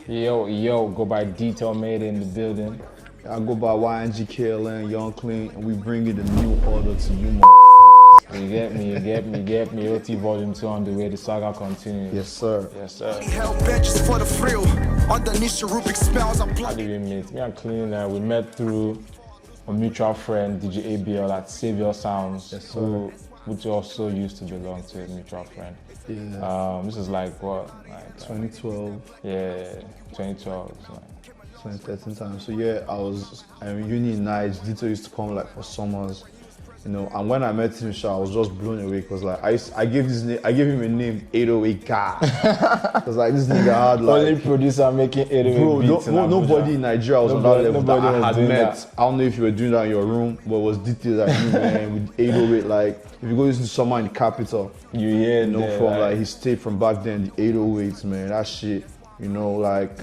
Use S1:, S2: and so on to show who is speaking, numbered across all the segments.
S1: Yo, go by Detail Made in the building.
S2: I go by YNGKLN, Young Clean, and we bring it a new order to you,
S1: You get me. OT Volume 2 on the way. The saga continues.
S2: Yes, sir.
S1: Yes, sir.
S3: For the thrill. Underneath the Rubik spells, I'm
S1: How did we meet? Me and Clean, we met through a mutual friend, DJ ABL at Savior Sounds,
S2: yes, sir.
S1: which also used to belong to a mutual friend.
S2: Yeah.
S1: This is like what? Like
S2: 2012.
S1: Yeah, 2012. So.
S2: 2013 time. So yeah, I was uni nights. Dito used to come like for summers, you know. And when I met him, I was just blown away because like I gave him a name 808 guy. Because like this nigga had like
S1: only producer making 808 beats.
S2: Nobody in Nigeria was on that level that I had met. That. I don't know if you were doing that in your room, but it was Dito that you man with 808. Like if you go listen to someone in the capital,
S1: you know
S2: from like his tape from back then, the 808s, man, that shit. You know, like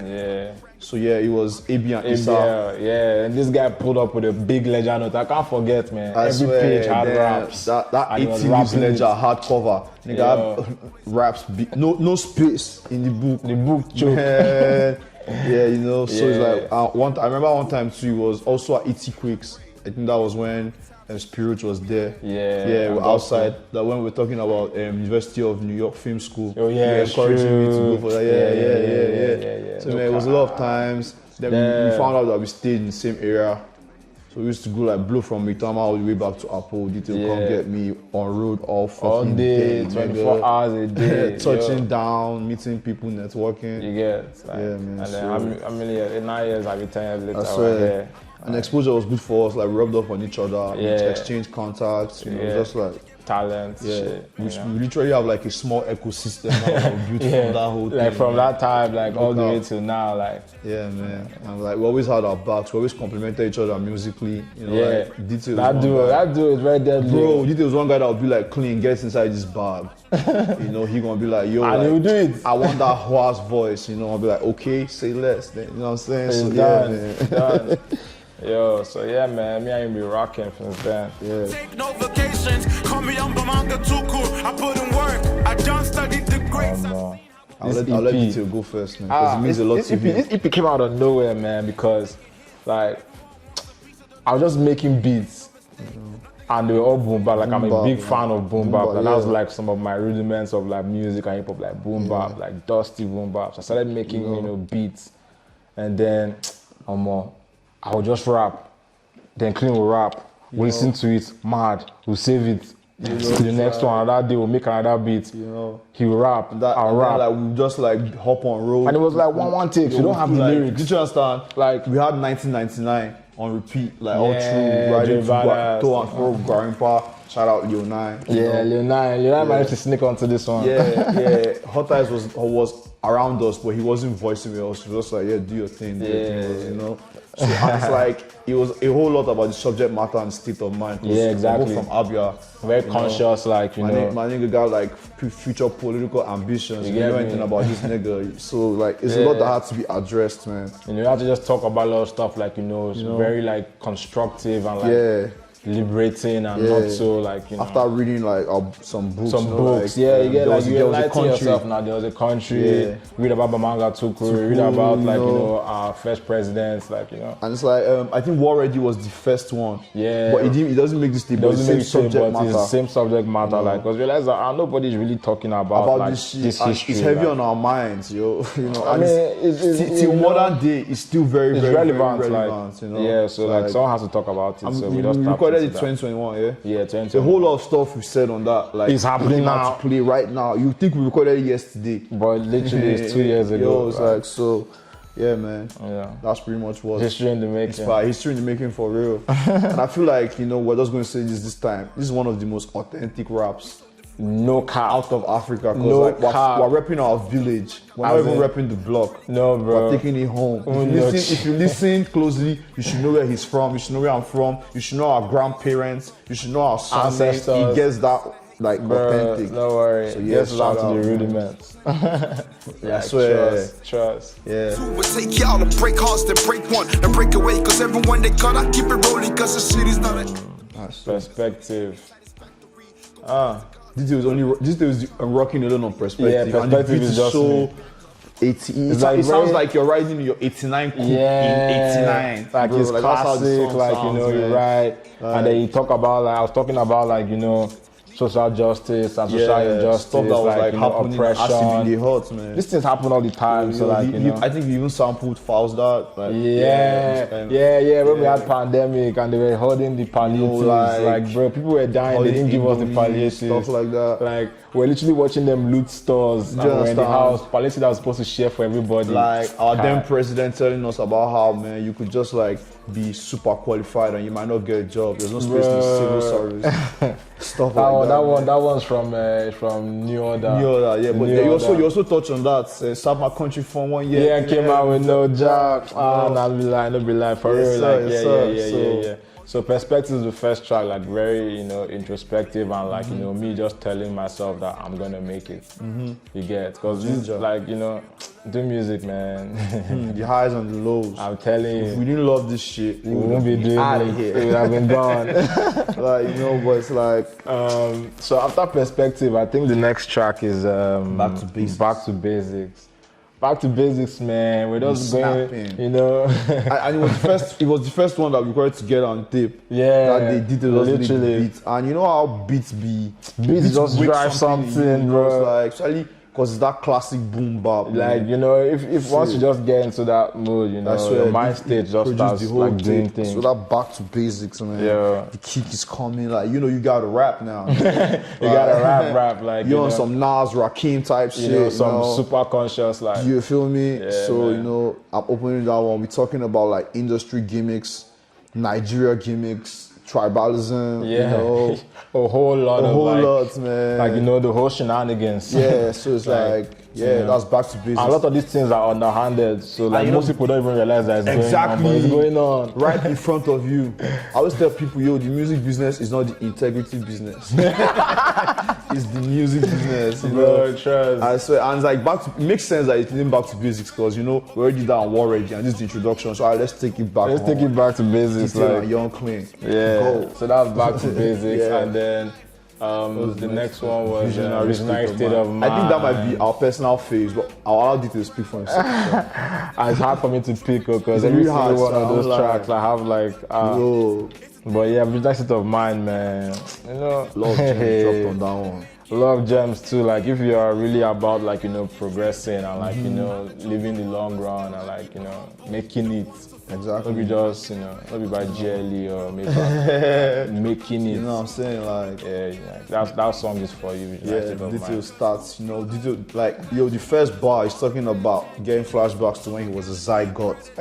S2: So yeah, it was AB and Issa.
S1: Yeah, and this guy pulled up with a big ledger note. I can't forget, man. Every page had raps.
S2: That 18 leaves ledger hardcover. Nigga had raps. No space in the book.
S1: The book choke.
S2: Yeah, you know. So it's like I remember one time too. He was also at ET Quicks. I think that was when Spirit was there.
S1: Yeah,
S2: we're outside. That when we're talking about University of New York Film School.
S1: Oh yeah,
S2: encouraging me to go for that. Yeah. So man, it was a lot of times. Then we found out that we stayed in the same area. So we used to go like blow from Mitama all the way back to Apple. Detail come get me on road all fucking day,
S1: 24 hours a day,
S2: touching down, meeting people, networking.
S1: You get, like,
S2: yeah, man.
S1: And then how many years? 9 years, I'll be 10 years later.
S2: I swear.
S1: Right here.
S2: And exposure was good for us. Like we rubbed off on each other, we exchanged contacts. You know, just like
S1: talent.
S2: Shit, we literally have like a small ecosystem that we built from that whole thing.
S1: Like from that time, like all the way till now, like.
S2: Yeah, man. And like we always had our backs. We always complimented each other musically. You know, like Detail.
S1: That dude is very deadly.
S2: Bro, Detail was one guy that would be like, Clean, get inside this bag. You know, he gonna be like, yo,
S1: and
S2: like,
S1: he'll do it.
S2: I want that hoarse voice. You know, I'll be like, okay, say less. Then, you know what I'm saying?
S1: It's
S2: so
S1: done.
S2: yeah, man.
S1: It's done. Yo, so yeah, man, me and you be rocking since then.
S2: Yeah.
S3: Take no vacations, call me manga too cool. I put in work, I just studied the greats.
S2: I'll let Detail go first, man, because it means a lot to me.
S1: This EP came out of nowhere, man, because like I was just making beats and they were all boom bap. Like I'm a big fan of boom bap, and that was like some of my rudiments of like music and hip hop, like boom bap, like dusty boom bap. So I started making beats, and then I would just rap, then Clean will rap, we'll listen to it, mad, we'll save it. The next one, another day we'll make another beat.
S2: You know,
S1: he will rap, I'll rap.
S2: Like we just like hop on road.
S1: And it was like one take. You don't have the lyrics.
S2: Did you understand?
S1: Like
S2: we had 1999 on repeat, like all through riding to and fro, Grandpa. Shout out Lil 9.
S1: Lil 9 managed to sneak onto this one.
S2: Hot Eyes was around us, but he wasn't voicing with us. He was just like, do your thing, you know. So and it's like it was a whole lot about the subject matter and state of mind.
S1: Yeah, exactly.
S2: From Abia,
S1: very conscious, like
S2: my nigga got like future political ambitions. You know anything about this nigga? So like it's a lot that had to be addressed, man.
S1: And you have to just talk about a lot of stuff, like it's very like constructive and like liberating and not so like
S2: After reading like some books,
S1: like, you get like you enlighten yourself now. There was a country. Read about Bamanga Tukuru. Read about like our first presidents, like
S2: And it's like I think War Ready was the first one.
S1: Yeah,
S2: but it doesn't make this thing. But it's the
S1: same subject matter. Like because realize that nobody's really talking about like this history.
S2: It's heavy on our minds, yo. You know, I mean, till modern day, it's still very relevant.
S1: Like, so like someone has to talk about it. So we just
S2: recorded it 2021,
S1: yeah, 2021.
S2: The whole lot of stuff we said on that, like,
S1: it's happening now.
S2: To play right now. You think we recorded it yesterday,
S1: but literally it's 2 years ago.
S2: Yo, it's like so. Yeah, man.
S1: Yeah,
S2: that's pretty much what
S1: history in the making.
S2: History in the making for real. And I feel like we're just going to say this time. This is one of the most authentic raps.
S1: No cap.
S2: Out of Africa, because we're repping our village. We're not even repping the block.
S1: No, bro.
S2: We're taking it home. If you listen closely, you should know where he's from. You should know where I'm from. You should know our grandparents. You should know our ancestors. He gets that like authentic.
S1: No worry. So
S2: yes,
S1: shout out to the rudiments.
S2: I swear.
S1: Trust.
S2: Yeah.
S3: We'll take y'all to break hearts, then break one, and break away. Cause everyone they cut, I keep it rolling. Cause the city's not a
S1: perspective.
S2: This was rocking alone on perspective.
S1: Yeah, perspective is just so
S2: It
S1: like
S2: sounds like you're riding your 89 coupe in 89.
S1: Like
S2: bro,
S1: it's
S2: like, that's how the
S1: classic,
S2: song
S1: like,
S2: sounds,
S1: you're
S2: man.
S1: right. And then you talk about, like, I was talking about, like, social justice and social injustice,
S2: stuff that was like happening
S1: oppression.
S2: acid in the hut, man.
S1: These things happen all the time. So like,
S2: I think he even sampled Faustat. Like,
S1: when we had pandemic and they were holding the palliatives, like bro, people were dying, they didn't give us the palliatives,
S2: stuff like that.
S1: Like we're literally watching them loot stores and we're in the house. Palliative that was supposed to share for everybody.
S2: Like our then president telling us about how, man, you could just like be super qualified and you might not get a job. There's no space in the civil service. Stuff like that.
S1: That one's from New Order.
S2: New Order, yeah. But you also touch on that. Serve my country for 1 year.
S1: Yeah, came out with no job. Not be like for real. Like yeah. So Perspective is the first track, like very, introspective and like, me just telling myself that I'm gonna make it. You get, cause like, do music, man. The
S2: highs and the lows.
S1: I'm telling you.
S2: If we didn't love this shit, we
S1: wouldn't be doing
S2: out
S1: it.
S2: of here.
S1: We would have been gone.
S2: Like, but it's like.
S1: So after Perspective, I think the next track is
S2: Back to Basics.
S1: Back to Basics, man. We're just going,
S2: and it was the first one that we got to get on tape.
S1: Yeah,
S2: that they did literally beat. And you know how beats
S1: just drive something, bro.
S2: It's like, especially because it's that classic boom bap.
S1: Like, if once you just get into that mood, your mind state just starts like doing things.
S2: So that Back to Basics, man.
S1: Yeah.
S2: The kick is coming. Like, you gotta rap now.
S1: You gotta rap. Like,
S2: you're on some Nas, Rakim type shit.
S1: Some super conscious, like.
S2: You feel me?
S1: Yeah,
S2: so,
S1: man.
S2: I'm opening that one. We're talking about like industry gimmicks, Nigeria gimmicks, tribalism,
S1: a whole lot,
S2: man.
S1: Like, the whole shenanigans.
S2: Yeah, so it's that's Back to Basics.
S1: A lot of these things are underhanded, so like most people don't even realize that it's going on.
S2: Right in front of you. I always tell people, the music business is not the integrity business. It's the music business,
S1: Trust.
S2: I swear, and it's like it makes sense that it's named Back to Basics because we already did that on War Ready and this is the introduction. So let's take it back.
S1: Let's take it back to basics,
S2: Detail and Young Clean.
S1: Yeah.
S2: Go.
S1: So that was Back to Basics, and then the next one was Visionary State of Mind.
S2: I think that might be our personal phase, but I'll allow Dito to speak for himself.
S1: And it's hard for me to pick because every single one of those tracks I have like. But yeah, Visionary State of Mind, man.
S2: Love gems dropped on that one.
S1: Love gems too. Like if you are really about like progressing and like living the long run and like making it.
S2: Exactly.
S1: Maybe just not be by jelly or maybe making it.
S2: You know what I'm saying? Like
S1: that song is for you.
S2: Detail starts. Detail like the first bar is talking about getting flashbacks to when he was a zygote.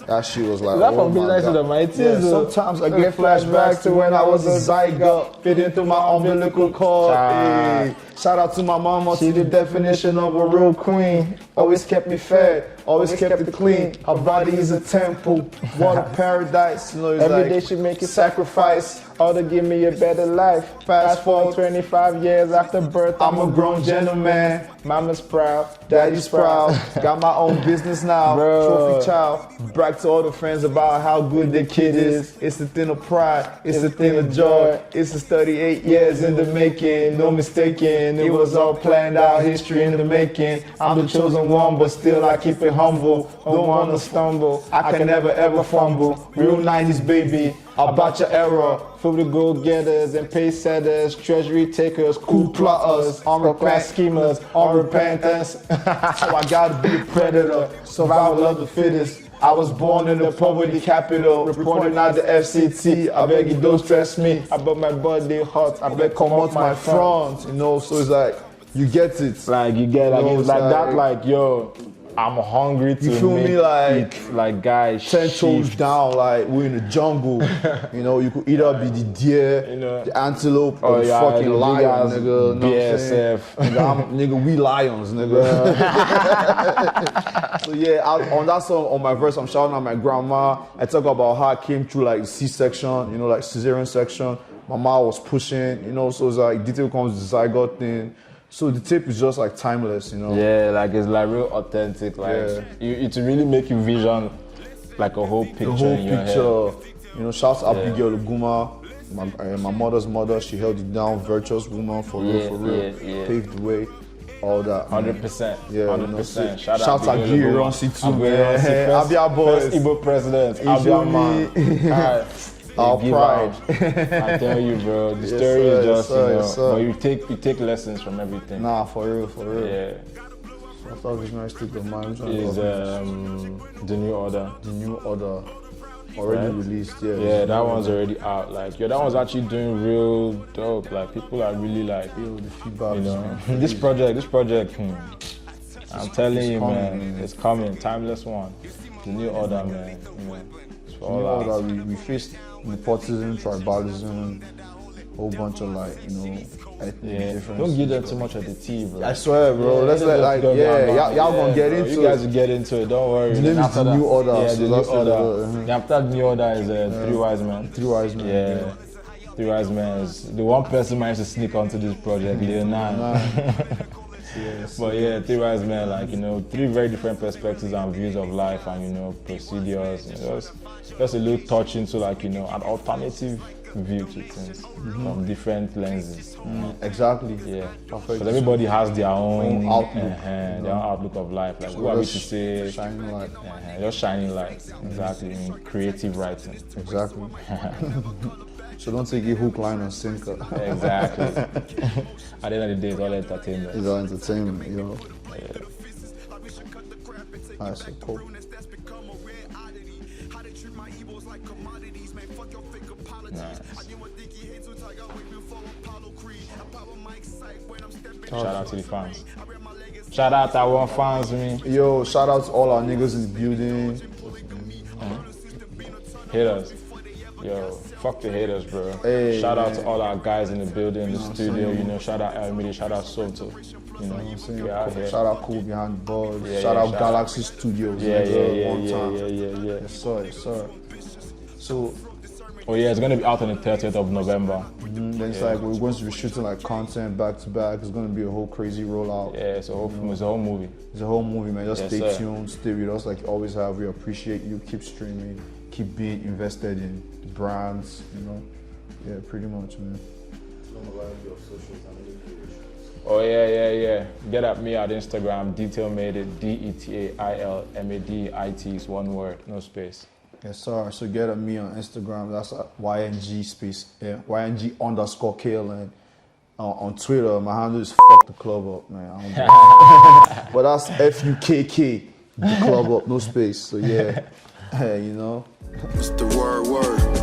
S2: That shit was like.
S1: That from Midnight to the Mighty.
S2: Yeah, sometimes I get flashbacks to when I was a zygote, fitting through my umbilical cord. Hey. Shout out to my mama, she the definition of a real queen. Always kept me fed, always kept it clean. Her body is a temple, what a paradise.
S1: Every day she make a sacrifice, all to give me a better life. Fast forward 25 years after birth,
S2: I'm a grown gentleman.
S1: Mama's proud,
S2: daddy's proud. Got my own business now, trophy child. Brag to all the friends about how good the kid is. It's a thing of pride, it's a thing of joy. It's 38 years in the making, no mistaking. It was all planned out, history in the making. I'm the chosen one, but still I keep it humble. Don't wanna stumble, I can never ever fumble. Real 90s baby, about your era.
S1: For the go-getters and pace setters, treasury takers, cool plotters, on-request schemers, on repentance.
S2: So I gotta be a predator, survival of the fittest. I was born in the poverty capital, reporting out the FCT. I beg you don't stress me,
S1: about my body hot,
S2: I beg come out my front. So it's like, you get it.
S1: Like you get like, it's like that, like I'm hungry to
S2: feel
S1: make
S2: me like
S1: it, like guys
S2: 10 toes down, like we're in the jungle. You could either be the deer, the antelope, or the fucking lion, nigga.
S1: BSF.
S2: Nigga, we lions, nigga. So yeah, on that song, on my verse, I'm shouting at my grandma. I talk about how I came through like C-section, like cesarean section. My mom was pushing, so it's like detail comes the zygote thing. So the tape is just like timeless,
S1: Yeah, like it's like real authentic. Like it really make you vision like a whole picture.
S2: The whole
S1: in your
S2: picture.
S1: Head.
S2: Shouts to Abigail Oguma, my mother's mother. She held it down, virtuous woman for real, paved the way. all that.
S1: 100%.
S2: Yeah,
S1: 100%.
S2: Shout out to Giri Ronsi too, man.
S1: Abia boys. First Igbo president. Abia man.
S2: Our pride.
S1: I tell you, bro. The story is just, but you take lessons from everything.
S2: Nah, for real.
S1: Yeah.
S2: I thought Visionary State of Mind
S1: is the New Order.
S2: The New Order. Already released, yeah.
S1: Yeah, that one's already out. Like, that one's actually doing real dope. Like, people are really like,
S2: the feedback.
S1: You know, this project. I'm telling you, man, it's coming. Timeless one. The New Order, man. You know, it's for all
S2: New Order. We faced nepotism, tribalism, whole bunch of like, ethnic difference.
S1: Don't give them too much of the tea, bro.
S2: I swear, bro. Let's y'all gonna get into it.
S1: You guys will get into it. Don't worry.
S2: The name is the New Order.
S1: Yeah, the New Order. After the New Order is Three Wise Men.
S2: Three Wise Men.
S1: Yeah. Three Wise Men is the one person managed to sneak onto this project, Leonard. But yeah, Three Wise Men, like, three very different perspectives and views of life and, procedures. Just a little touch into like, an alternative view to things from different lenses.
S2: Exactly.
S1: Yeah. Because everybody has their own outlook, their own outlook of life. Like, who are we to say?
S2: Shining light.
S1: Just shining light. Exactly. In creative writing.
S2: Exactly. So don't take it hook, line, and sinker.
S1: Exactly. At the end of the day, it's all entertainment.
S2: It's all entertainment,
S1: Yeah.
S2: That's so cool.
S1: Nice. Shout out to the fans. Shout out to our fans, man.
S2: Yo, shout out to all our niggas in the building.
S1: Haters. Yo, fuck the haters, bro.
S2: Hey,
S1: shout out to all our guys in the building, in the studio, shout out El Midi, shout out Soto.
S2: Shout out Cool Behind the Boards. Shout out Galaxy Studios.
S1: Yeah.
S2: Yes, sir. So,
S1: it's gonna be out on the 30th of November.
S2: Then it's like we're going to be shooting like content back to back. It's gonna be a whole crazy rollout.
S1: Yeah, it's a whole movie.
S2: It's a whole movie, man. Just stay tuned, stay with us like you always have. We appreciate you. Keep streaming, keep being invested in brands, Yeah, pretty much, man.
S1: Oh yeah. Get at me at Instagram, DetailMadeIt, DETAILMADIT is one word, no space.
S2: Yes, sir. So get at me on Instagram. That's at YNG space, YNG_KLN. On Twitter, my handle is fuck the club up, man. But that's FUKK, the club up, no space. So yeah,
S3: It's the word.